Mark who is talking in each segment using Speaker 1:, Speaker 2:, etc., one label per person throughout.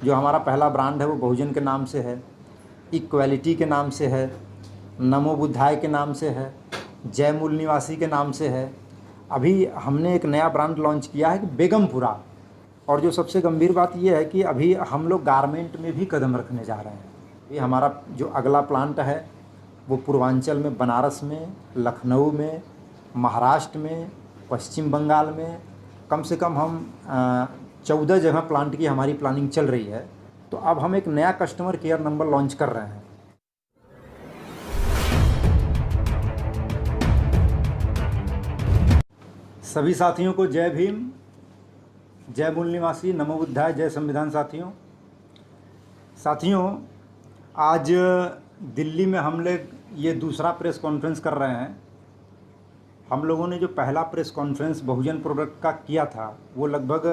Speaker 1: जो हमारा पहला ब्रांड है वो बहुजन के नाम से है, इक्वालिटी के नाम से है, नमो बुद्धाय के नाम से है, जय मूल निवासी के नाम से है। अभी हमने एक नया ब्रांड लॉन्च किया है कि बेगमपुरा। और जो सबसे गंभीर बात ये है कि अभी हम लोग गारमेंट में भी कदम रखने जा रहे हैं। ये हमारा जो अगला प्लांट है वो पूर्वांचल में, बनारस में, लखनऊ में, महाराष्ट्र में, पश्चिम बंगाल में, कम से कम हम 14 जगह प्लांट की हमारी प्लानिंग चल रही है। तो अब हम एक नया कस्टमर केयर नंबर लॉन्च कर रहे हैं। सभी साथियों को जय भीम, जय मूल निवासी, नमो बुद्धाय, जय संविधान। साथियों आज दिल्ली में हम लोग ये दूसरा प्रेस कॉन्फ्रेंस कर रहे हैं। हम लोगों ने जो पहला प्रेस कॉन्फ्रेंस बहुजन प्रोडक्ट का किया था वो लगभग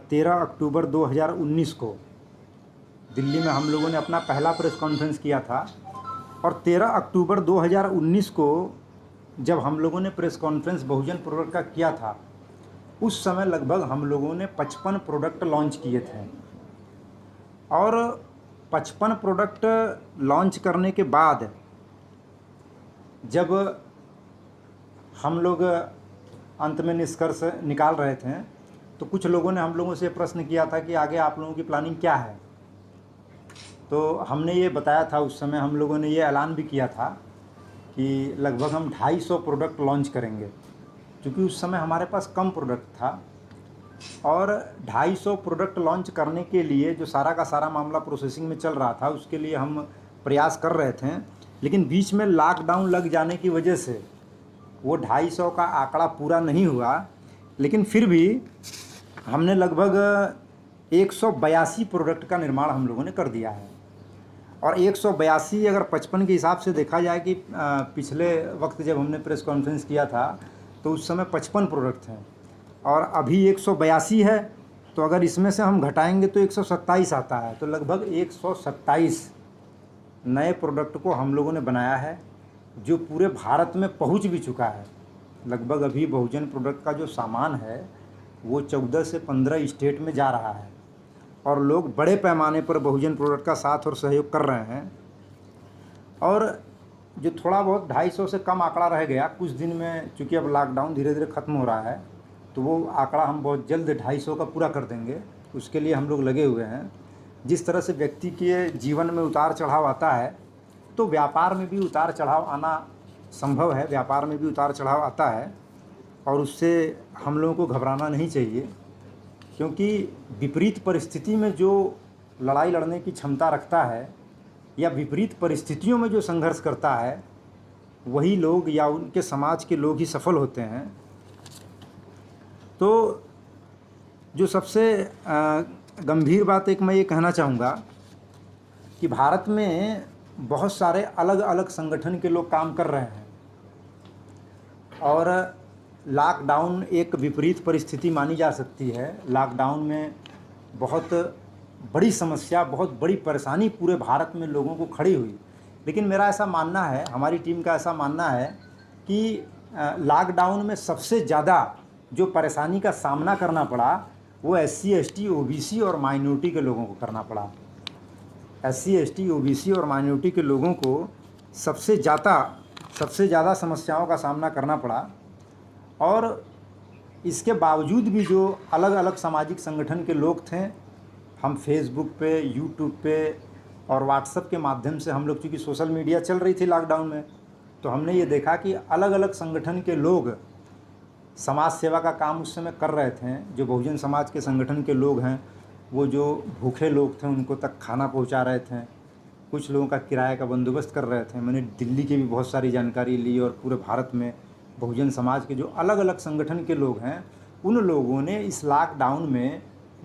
Speaker 1: 13 अक्टूबर 2019 को दिल्ली में हम लोगों ने अपना पहला प्रेस कॉन्फ्रेंस किया था। और 13 अक्टूबर 2019 को जब हम लोगों ने प्रेस कॉन्फ्रेंस बहुजन प्रोडक्ट का किया था, उस समय लगभग हम लोगों ने 55 प्रोडक्ट लॉन्च किए थे। और 55 प्रोडक्ट लॉन्च करने के बाद जब हम लोग अंत में निष्कर्ष निकाल रहे थे तो कुछ लोगों ने हम लोगों से प्रश्न किया था कि आगे आप लोगों की प्लानिंग क्या है। तो हमने ये बताया था, उस समय हम लोगों ने ये ऐलान भी किया था कि लगभग हम 250 प्रोडक्ट लॉन्च करेंगे, क्योंकि उस समय हमारे पास कम प्रोडक्ट था। और 250 प्रोडक्ट लॉन्च करने के लिए जो सारा का सारा मामला प्रोसेसिंग में चल रहा था, उसके लिए हम प्रयास कर रहे थे। लेकिन बीच में लॉकडाउन लग जाने की वजह से वो 250 का आंकड़ा पूरा नहीं हुआ। लेकिन फिर भी हमने लगभग 182 प्रोडक्ट का निर्माण हम लोगों ने कर दिया है। और 182 अगर 55 के हिसाब से देखा जाए कि पिछले वक्त जब हमने प्रेस कॉन्फ्रेंस किया था तो उस समय 55 प्रोडक्ट थे और अभी 182 है। तो अगर इसमें से हम घटाएंगे तो 127 आता है। तो लगभग 127 नए प्रोडक्ट को हम लोगों ने बनाया है, जो पूरे भारत में पहुंच भी चुका है। लगभग अभी बहुजन प्रोडक्ट का जो सामान है वो 14 से 15 स्टेट में जा रहा है और लोग बड़े पैमाने पर बहुजन प्रोडक्ट का साथ और सहयोग कर रहे हैं। और जो थोड़ा बहुत 250 से कम आंकड़ा रह गया कुछ दिन में, चूँकि अब लॉकडाउन धीरे धीरे ख़त्म हो रहा है, तो वो आंकड़ा हम बहुत जल्द 250 का पूरा कर देंगे। उसके लिए हम लोग लगे हुए हैं। जिस तरह से व्यक्ति के जीवन में उतार चढ़ाव आता है, तो व्यापार में भी उतार चढ़ाव आना संभव है। व्यापार में भी उतार चढ़ाव आता है और उससे हम लोगों को घबराना नहीं चाहिए, क्योंकि विपरीत परिस्थिति में जो लड़ाई लड़ने की क्षमता रखता है या विपरीत परिस्थितियों में जो संघर्ष करता है, वही लोग या उनके समाज के लोग ही सफल होते हैं। तो जो सबसे गंभीर बात एक मैं ये कहना चाहूँगा कि भारत में बहुत सारे अलग अलग संगठन के लोग काम कर रहे हैं और लॉकडाउन एक विपरीत परिस्थिति मानी जा सकती है। लॉकडाउन में बहुत बड़ी समस्या, बहुत बड़ी परेशानी पूरे भारत में लोगों को खड़ी हुई। लेकिन मेरा ऐसा मानना है, हमारी टीम का ऐसा मानना है कि लॉकडाउन में सबसे ज़्यादा जो परेशानी का सामना करना पड़ा वो SC ST OBC और माइनॉरिटी के लोगों को करना पड़ा। SC ST OBC और माइनॉरिटी के लोगों को सबसे ज़्यादा समस्याओं का सामना करना पड़ा। और इसके बावजूद भी जो अलग अलग सामाजिक संगठन के लोग थे, हम फेसबुक पे, यूट्यूब पे और व्हाट्सएप के माध्यम से, हम लोग चूँकि सोशल मीडिया चल रही थी लॉकडाउन में, तो हमने ये देखा कि अलग अलग संगठन के लोग समाज सेवा का काम उस समय कर रहे थे। जो बहुजन समाज के संगठन के लोग हैं, वो जो भूखे लोग थे उनको तक खाना पहुंचा रहे थे, कुछ लोगों का किराए का बंदोबस्त कर रहे थे। मैंने दिल्ली की भी बहुत सारी जानकारी ली और पूरे भारत में बहुजन समाज के जो अलग अलग संगठन के लोग हैं, उन लोगों ने इस लॉकडाउन में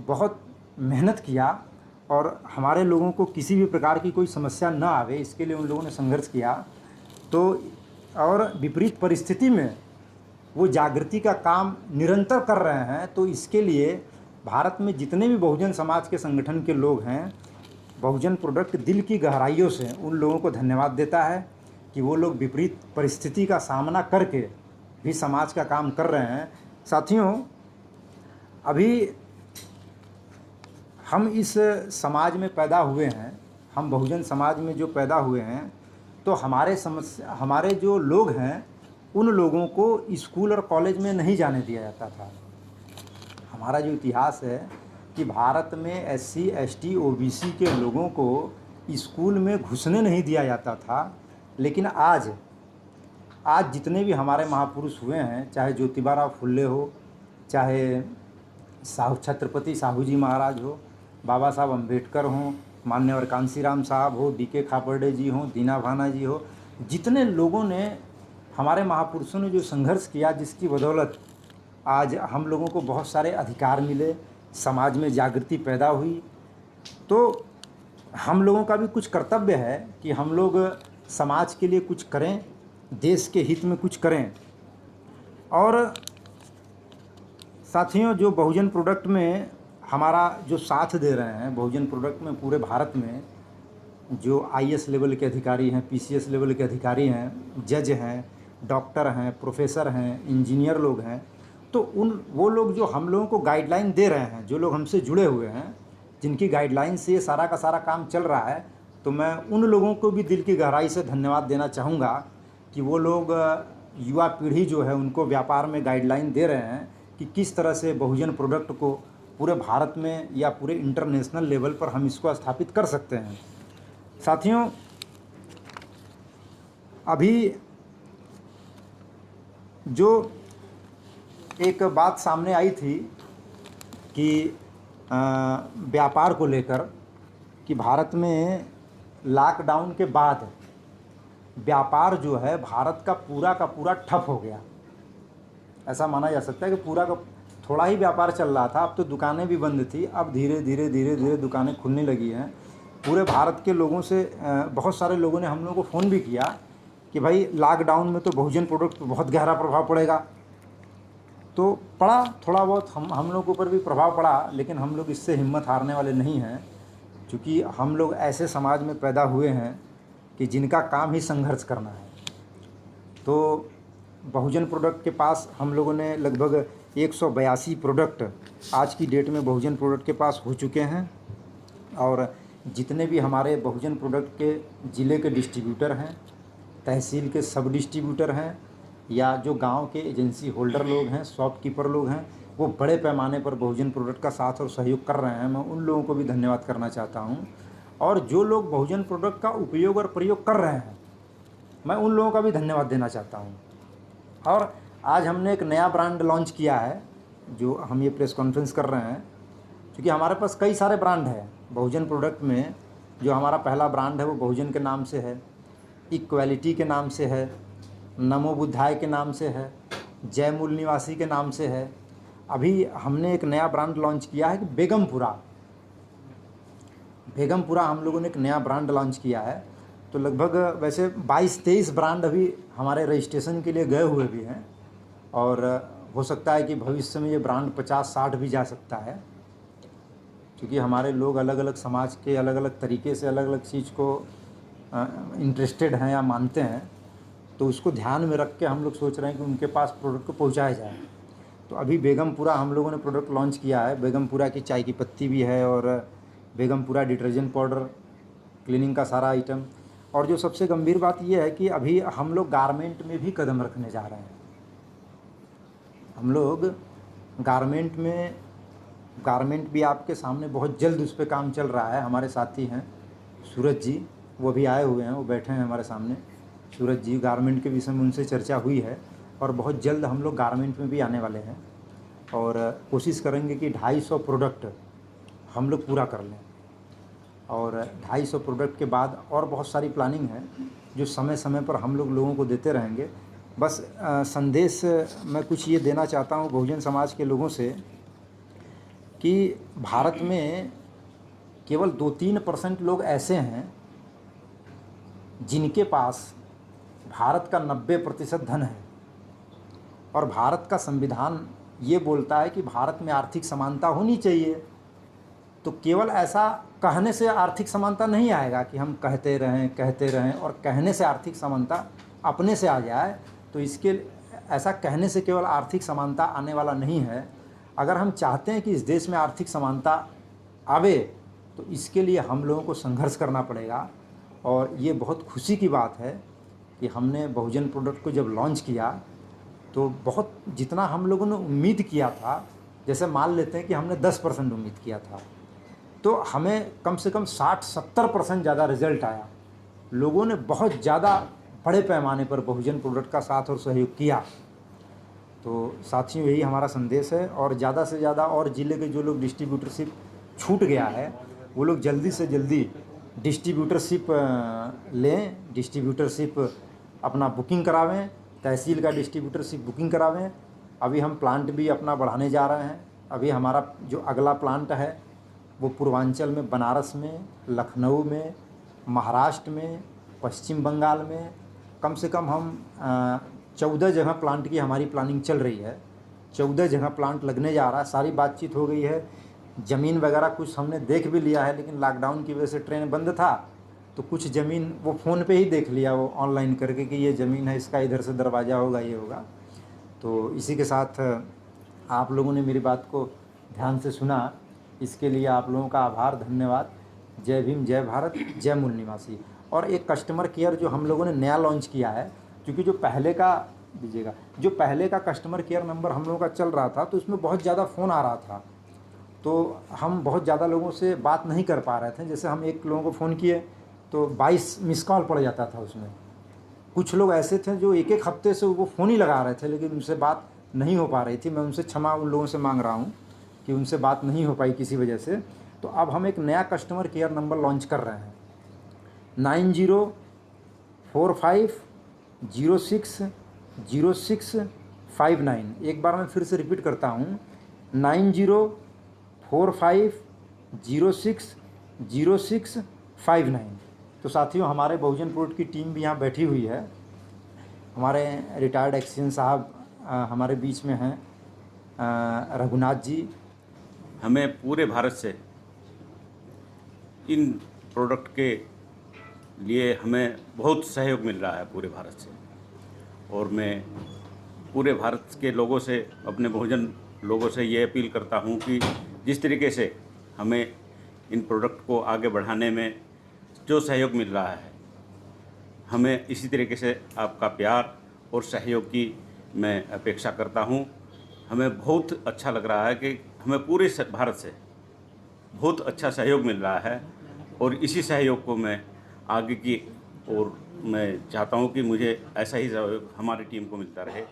Speaker 1: बहुत मेहनत किया और हमारे लोगों को किसी भी प्रकार की कोई समस्या न आवे, इसके लिए उन लोगों ने संघर्ष किया। तो और विपरीत परिस्थिति में वो जागृति का काम निरंतर कर रहे हैं। तो इसके लिए भारत में जितने भी बहुजन समाज के संगठन के लोग हैं, बहुजन प्रोडक्ट दिल की गहराइयों से उन लोगों को धन्यवाद देता है कि वो लोग विपरीत परिस्थिति का सामना करके भी समाज का काम कर रहे हैं। साथियों, अभी हम इस समाज में पैदा हुए हैं, हम बहुजन समाज में जो पैदा हुए हैं, तो हमारे जो लोग हैं उन लोगों को स्कूल और कॉलेज में नहीं जाने दिया जाता था। हमारा जो इतिहास है कि भारत में एससी, एसटी, ओबीसी के लोगों को स्कूल में घुसने नहीं दिया जाता था। लेकिन आज जितने भी हमारे महापुरुष हुए हैं, चाहे ज्योतिबा फुल्ले हो, चाहे छत्रपति साहू जी महाराज हो, बाबा साहब अम्बेडकर हों, मान्यवर कांसीराम साहब हो, डीके खापर्डे जी हों, दीना भाना जी हो, जितने लोगों ने, हमारे महापुरुषों ने जो संघर्ष किया, जिसकी बदौलत आज हम लोगों को बहुत सारे अधिकार मिले, समाज में जागृति पैदा हुई, तो हम लोगों का भी कुछ कर्तव्य है कि हम लोग समाज के लिए कुछ करें, देश के हित में कुछ करें। और साथियों, जो बहुजन प्रोडक्ट में हमारा जो साथ दे रहे हैं, बहुजन प्रोडक्ट में पूरे भारत में जो आईएएस लेवल के अधिकारी हैं, पीसीएस लेवल के अधिकारी हैं, जज हैं, डॉक्टर हैं, प्रोफेसर हैं, इंजीनियर लोग हैं, तो वो लोग जो हम लोगों को गाइडलाइन दे रहे हैं, जो लोग हमसे जुड़े हुए हैं, जिनकी गाइडलाइन से ये सारा का सारा काम चल रहा है, तो मैं उन लोगों को भी दिल की गहराई से धन्यवाद देना चाहूँगा कि वो लोग, युवा पीढ़ी जो है, उनको व्यापार में गाइडलाइन दे रहे हैं कि किस तरह से बहुजन प्रोडक्ट को पूरे भारत में या पूरे इंटरनेशनल लेवल पर हम इसको स्थापित कर सकते हैं। साथियों, अभी जो एक बात सामने आई थी कि व्यापार को लेकर, कि भारत में लॉकडाउन के बाद व्यापार जो है भारत का पूरा ठप हो गया। ऐसा माना जा सकता है कि पूरा का थोड़ा ही व्यापार चल रहा था, अब तो दुकानें भी बंद थी, अब धीरे धीरे दुकानें खुलने लगी हैं। पूरे भारत के लोगों से बहुत सारे लोगों ने हम लोगों को फ़ोन भी किया कि भाई लॉकडाउन में तो बहुजन प्रोडक्ट पर बहुत गहरा प्रभाव पड़ेगा। तो पड़ा, थोड़ा बहुत हम लोग के ऊपर भी प्रभाव पड़ा, लेकिन हम लोग इससे हिम्मत हारने वाले नहीं हैं, क्योंकि हम लोग ऐसे समाज में पैदा हुए हैं कि जिनका काम ही संघर्ष करना है। तो बहुजन प्रोडक्ट के पास हम लोगों ने लगभग 182 प्रोडक्ट आज की डेट में बहुजन प्रोडक्ट के पास हो चुके हैं। और जितने भी हमारे बहुजन प्रोडक्ट के ज़िले के डिस्ट्रीब्यूटर हैं, तहसील के सब डिस्ट्रीब्यूटर हैं, या जो गांव के एजेंसी होल्डर लोग हैं, शॉपकीपर लोग हैं, वो बड़े पैमाने पर बहुजन प्रोडक्ट का साथ और सहयोग कर रहे हैं। मैं उन लोगों को भी धन्यवाद करना चाहता हूं। और जो लोग बहुजन प्रोडक्ट का उपयोग और प्रयोग कर रहे हैं, मैं उन लोगों का भी धन्यवाद देना चाहता हूं। और आज हमने एक नया ब्रांड लॉन्च किया है, जो हम ये प्रेस कॉन्फ्रेंस कर रहे हैं, क्योंकि हमारे पास कई सारे ब्रांड हैं बहुजन प्रोडक्ट में। जो हमारा पहला ब्रांड है वो बहुजन के नाम से है, इक्वालिटी के नाम से है, नमो बुद्धाय के नाम से है, जय मूल निवासी के नाम से है। अभी हमने एक नया ब्रांड लॉन्च किया है कि बेगमपुरा हम लोगों ने एक नया ब्रांड लॉन्च किया है। तो लगभग वैसे 22-23 ब्रांड अभी हमारे रजिस्ट्रेशन के लिए गए हुए भी हैं, और हो सकता है कि भविष्य में ये ब्रांड 50-60 भी जा सकता है, क्योंकि हमारे लोग अलग अलग समाज के अलग अलग तरीके से अलग अलग चीज़ को इंटरेस्टेड हैं या मानते हैं। तो उसको ध्यान में रख के हम लोग सोच रहे हैं कि उनके पास प्रोडक्ट को पहुंचाया जाए। तो अभी बेगमपुरा हम लोगों ने प्रोडक्ट लॉन्च किया है। बेगमपुरा की चाय की पत्ती भी है, और बेगमपुरा डिटर्जेंट पाउडर, क्लीनिंग का सारा आइटम। और जो सबसे गंभीर बात यह है कि अभी हम लोग गारमेंट में भी कदम रखने जा रहे हैं। हम लोग गारमेंट भी आपके सामने बहुत जल्द उस पर काम चल रहा है। हमारे साथी हैं सूरज जी, वो भी आए हुए हैं, वो बैठे हैं हमारे सामने। सूरज जी, गारमेंट के विषय में उनसे चर्चा हुई है, और बहुत जल्द हम लोग गारमेंट में भी आने वाले हैं, और कोशिश करेंगे कि 250 प्रोडक्ट हम लोग पूरा कर लें। और 250 प्रोडक्ट के बाद और बहुत सारी प्लानिंग है जो समय समय पर हम लोगों को देते रहेंगे। बस संदेश मैं कुछ ये देना चाहता हूँ बहुजन समाज के लोगों से कि भारत में केवल 2-3% लोग ऐसे हैं जिनके पास भारत का 90% धन है। और भारत का संविधान ये बोलता है कि भारत में आर्थिक समानता होनी चाहिए। तो केवल ऐसा कहने से आर्थिक समानता नहीं आएगा कि हम कहते रहें और कहने से आर्थिक समानता अपने से आ जाए। तो इसके ऐसा कहने से केवल आर्थिक समानता आने वाला नहीं है। अगर हम चाहते हैं कि इस देश में आर्थिक समानता आवे, तो इसके लिए हम लोगों को संघर्ष करना पड़ेगा। और ये बहुत खुशी की बात है कि हमने बहुजन प्रोडक्ट को जब लॉन्च किया तो बहुत जितना हम लोगों ने उम्मीद किया था, जैसे मान लेते हैं कि हमने 10% उम्मीद किया था, तो हमें कम से कम 60-70% ज़्यादा रिजल्ट आया। लोगों ने बहुत ज़्यादा बड़े पैमाने पर बहुजन प्रोडक्ट का साथ और सहयोग किया। तो साथियों, यही हमारा संदेश है। और ज़्यादा से ज़्यादा और ज़िले के जो लोग डिस्ट्रीब्यूटरशिप छूट गया है, वो लोग जल्दी से जल्दी डिस्ट्रीब्यूटरशिप लें, डिस्ट्रीब्यूटरशिप अपना बुकिंग करावें, तहसील का डिस्ट्रीब्यूटरशिप बुकिंग करावें। अभी हम प्लांट भी अपना बढ़ाने जा रहे हैं। अभी हमारा जो अगला प्लांट है वो पूर्वांचल में, बनारस में, लखनऊ में, महाराष्ट्र में, पश्चिम बंगाल में, कम से कम हम 14 जगह प्लांट की हमारी प्लानिंग चल रही है। 14 जगह प्लांट लगने जा रहा है। सारी बातचीत हो गई है, ज़मीन वगैरह कुछ हमने देख भी लिया है, लेकिन लॉकडाउन की वजह से ट्रेन बंद था, तो कुछ ज़मीन वो फ़ोन पे ही देख लिया, वो ऑनलाइन करके कि ये ज़मीन है, इसका इधर से दरवाज़ा होगा, ये होगा। तो इसी के साथ आप लोगों ने मेरी बात को ध्यान से सुना, इसके लिए आप लोगों का आभार, धन्यवाद। जय भीम, जय भारत, जय मूल निवासी। और एक कस्टमर केयर जो हम लोगों ने नया लॉन्च किया है, क्योंकि जो पहले का दीजिएगा, जो पहले का कस्टमर केयर नंबर हम लोगों का चल रहा था, तो उसमें बहुत ज़्यादा फ़ोन आ रहा था, तो हम बहुत ज़्यादा लोगों से बात नहीं कर पा रहे थे। जैसे हम एक लोगों को फ़ोन किए तो 22 मिस कॉल पड़ जाता था उसमें। कुछ लोग ऐसे थे जो एक एक हफ्ते से वो फ़ोन ही लगा रहे थे, लेकिन उनसे बात नहीं हो पा रही थी। मैं उनसे क्षमा उन लोगों से मांग रहा हूँ कि उनसे बात नहीं हो पाई किसी वजह से। तो अब हम एक नया कस्टमर केयर नंबर लॉन्च कर रहे हैं, 9045060659। एक बार मैं फिर से रिपीट करता हूँ, 9045060659। तो साथियों, हमारे बहुजन प्रोडक्ट की टीम भी यहाँ बैठी हुई है। हमारे रिटायर्ड एक्सीएन साहब हमारे बीच में हैं, रघुनाथ जी।
Speaker 2: हमें पूरे भारत से इन प्रोडक्ट के लिए हमें बहुत सहयोग मिल रहा है, पूरे भारत से। और मैं पूरे भारत के लोगों से, अपने बहुजन लोगों से ये अपील करता हूँ कि जिस तरीके से हमें इन प्रोडक्ट को आगे बढ़ाने में जो सहयोग मिल रहा है, हमें इसी तरीके से आपका प्यार और सहयोग की मैं अपेक्षा करता हूँ। हमें बहुत अच्छा लग रहा है कि हमें पूरे भारत से बहुत अच्छा सहयोग मिल रहा है, और इसी सहयोग को मैं आगे की और मैं चाहता हूँ कि मुझे ऐसा ही सहयोग हमारी टीम को मिलता रहे।